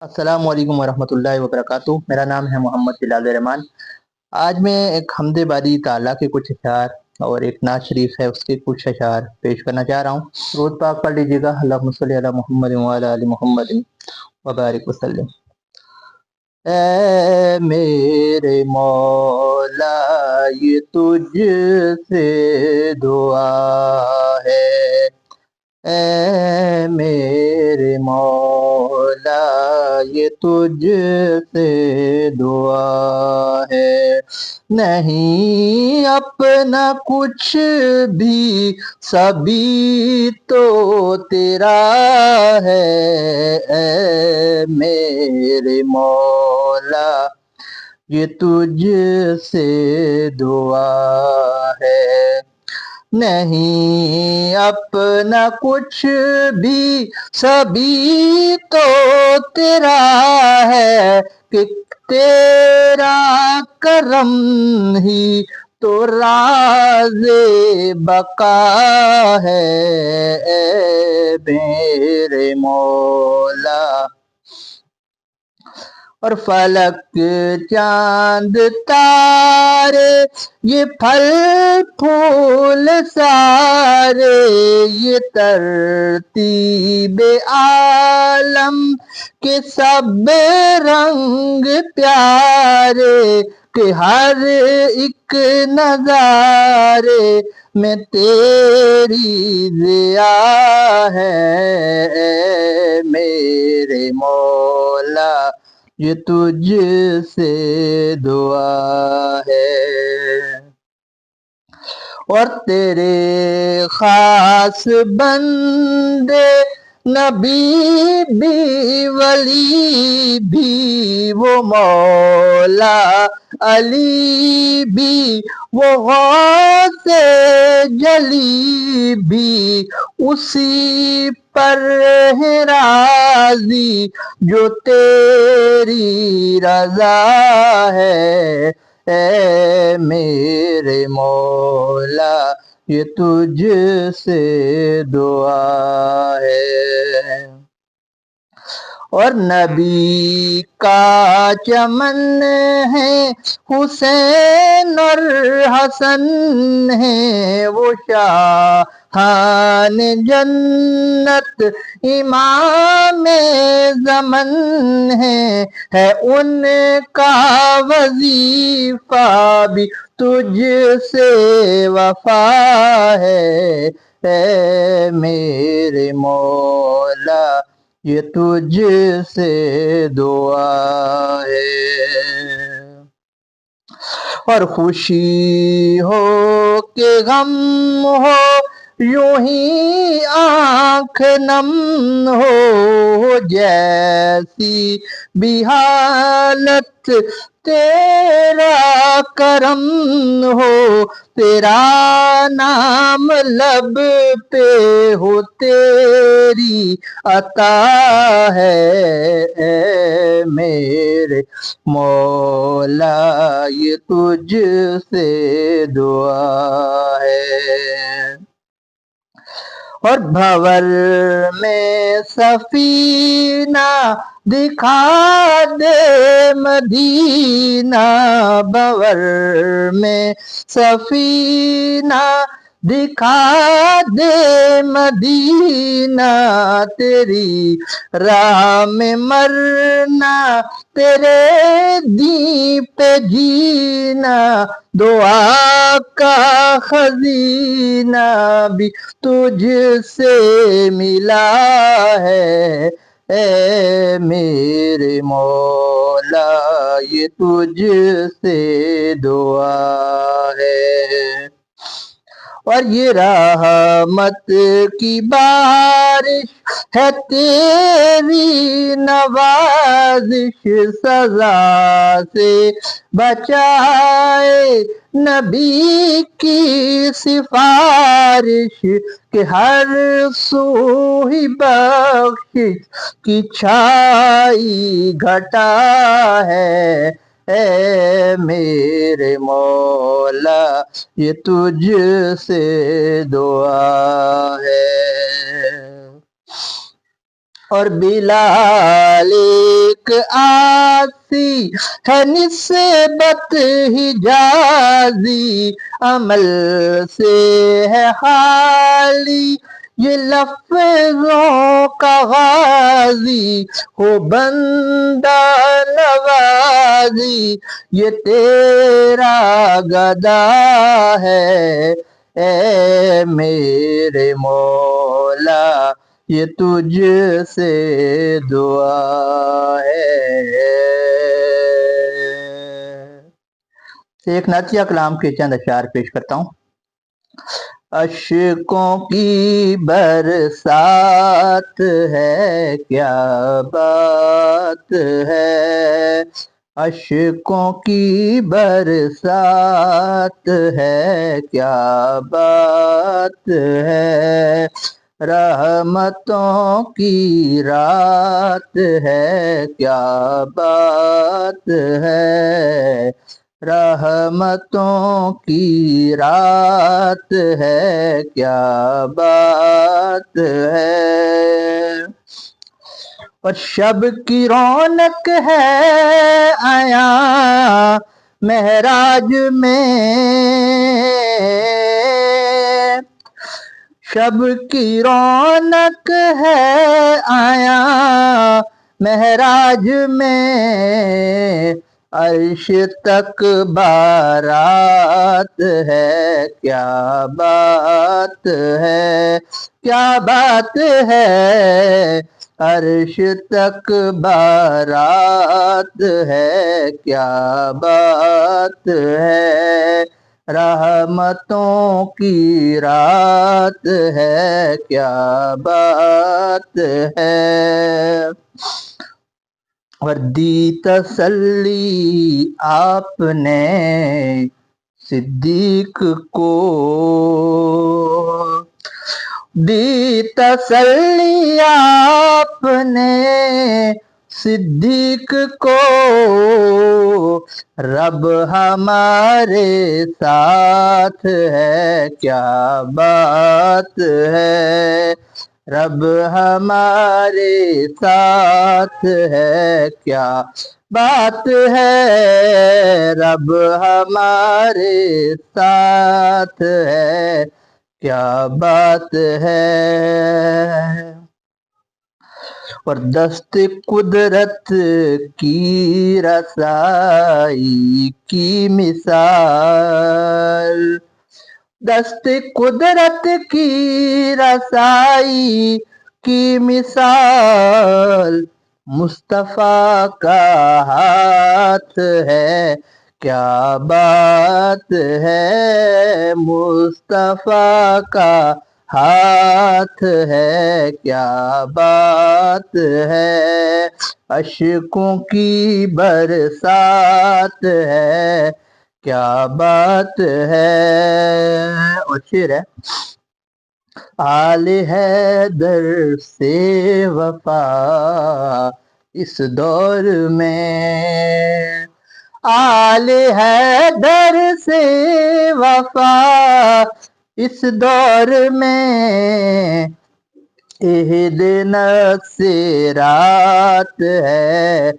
السلام علیکم ورحمۃ اللہ وبرکاتہ۔ میرا نام ہے محمد بلال الرحمان۔ آج میں ایک حمد باری تعالیٰ کے کچھ اشعار اور ایک نعت شریف ہے اس کے کچھ اشعار پیش کرنا چاہ رہا ہوں۔ درود پاک پڑھ لیجیے گا۔ اللہم صلی علی محمد وعلی آل محمد وبارک وسلم۔ اے میرے مولا یہ تجھ سے دعا ہے، اے میرے مولا یہ تجھ سے دعا ہے، نہیں اپنا کچھ بھی سبھی تو تیرا ہے، اے میرے مولا یہ تجھ سے دعا ہے، نہیں اپنا کچھ بھی سبھی تو تیرا ہے، کہ تیرا کرم ہی تو راز بقا ہے، اے میرے مولا۔ اور فلک چاند تارے یہ پھل پھول سارے یہ ترتیب عالم کے سب رنگ پیارے، کہ ہر ایک نظارے میں تیری ضیا ہے، اے میرے مولا یہ تجھ سے دعا ہے۔ اور تیرے خاص بندے نبی بھی ولی بھی وہ مولا علی بھی وہ غوث جلی بھی اسی پر ہے راضی جو تیری رضا ہے، اے میرے مولا یہ تجھ سے دعا ہے۔ اور نبی کا چمن ہے حسین اور حسن ہے، وہ شاہان جنت امام زمن ہے ان کا وظیفہ بھی تجھ سے وفا ہے، اے میرے مولا یہ تجھ سے دعا ہے۔ اور خوشی ہو کہ غم ہو یوں ہی آنکھ نم ہو، جیسی بھی حالت تیرا کرم ہو، تیرا نام لب پہ ہو تیری عطا ہے، اے میرے مولا یہ تجھ سے دعا ہے۔ اور بھور میں سفینہ دکھا دے مدینہ، بھور میں سفینہ دکھا دے مدینہ، تیری راہ میں مرنا تیرے دین پہ جینا، دعا کا خزینہ بھی تجھ سے ملا ہے، اے میرے مولا یہ تجھ سے دعا ہے۔ اور یہ رحمت کی بارش ہے تیری نوازش، سزا سے بچائے نبی کی سفارش، کہ ہر سو ہی بخشش کی چھائی گھٹا ہے، اے میرے مولا یہ تجھ سے دعا ہے۔ اور بلال ایک آسی ہے نسبت حجازی، عمل سے ہے خالی یہ لفظوں کا غازی، ہو بندہ نوازی یہ تیرا گدا ہے، اے میرے مولا یہ تجھ سے دعا ہے۔ ایک نعتیہ کلام کے چند اشعار پیش کرتا ہوں۔ اشکوں کی برسات ہے کیا بات ہے، اشکوں کی برسات ہے کیا بات ہے، رحمتوں کی رات ہے کیا بات ہے، رحمتوں کی رات ہے کیا بات ہے، اور شب کی رونق ہے عیاں معراج میں، شب کی رونق ہے عیاں معراج میں، عرش تک بارات ہے کیا بات ہے، کیا بات ہے، عرش تک بارات ہے کیا بات ہے، رحمتوں کی رات ہے کیا بات ہے، اور دی تسلی آپ نے صدیق کو، دی تسلی آپ نے صدیق کو، رب ہمارے ساتھ ہے کیا بات ہے، رب ہمارے ساتھ ہے کیا بات ہے، رب ہمارے ساتھ ہے کیا بات ہے، اور دست قدرت کی رسائی کی مثال، دست قدرت کی رسائی کی مثال، مصطفیٰ کا ہاتھ ہے کیا بات ہے، مصطفیٰ کا ہاتھ ہے کیا بات ہے، اشکوں کی برسات ہے کیا بات ہے، اور شعر ہے، آل حیدر سے وفا اس دور میں، آل حیدر سے وفا اس دور میں، اہدنا الصراط ہے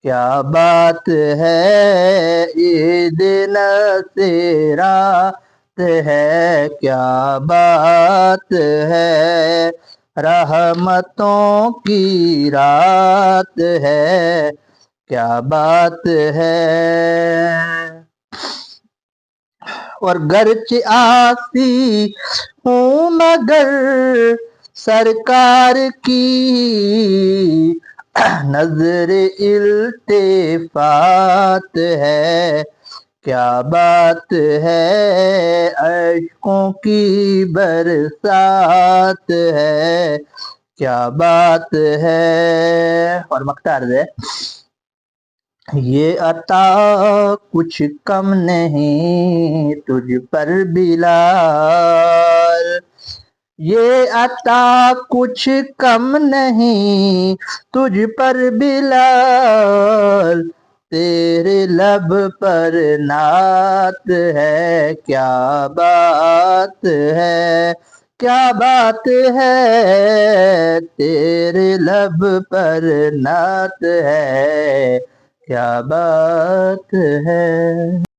کیا بات ہے، اہدنا الصراط ہے کیا بات ہے، رحمتوں کی رات ہے کیا بات ہے، اور گرچہ آسی ہوں مگر سرکار کی نظر التفات ہے کیا بات ہے، اشکوں کی برسات ہے کیا بات ہے، اور مختار ہے، یہ عطا کچھ کم نہیں تجھ پر بلال، یہ عطا کچھ کم نہیں تجھ پر بلال، تیرے لب پر نعت ہے کیا بات ہے، کیا بات ہے تیرے لب پر نعت ہے، کیا بات ہے۔